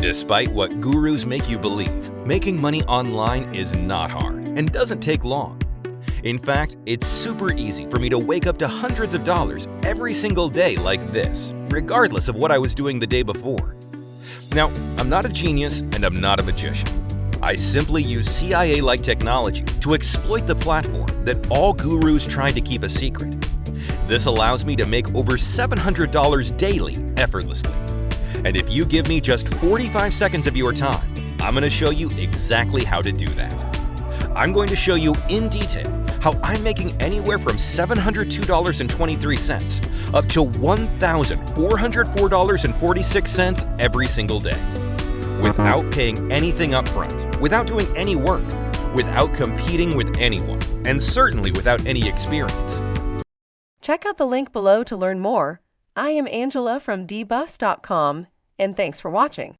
Despite what gurus make you believe, making money online is not hard and doesn't take long. In fact, it's super easy for me to wake up to hundreds of dollars every single day like this, regardless of what I was doing the day before. Now, I'm not a genius and I'm not a magician. I simply use CIA-like technology to exploit the platform that all gurus try to keep a secret. This allows me to make over $700 daily effortlessly. And if you give me just 45 seconds of your time, I'm going to show you exactly how to do that. I'm going to show you in detail how I'm making anywhere from $702.23 up to $1,404.46 every single day, without paying anything up front, without doing any work, without competing with anyone, and certainly without any experience. Check out the link below to learn more. I am Angela from Dbufs.com, and thanks for watching.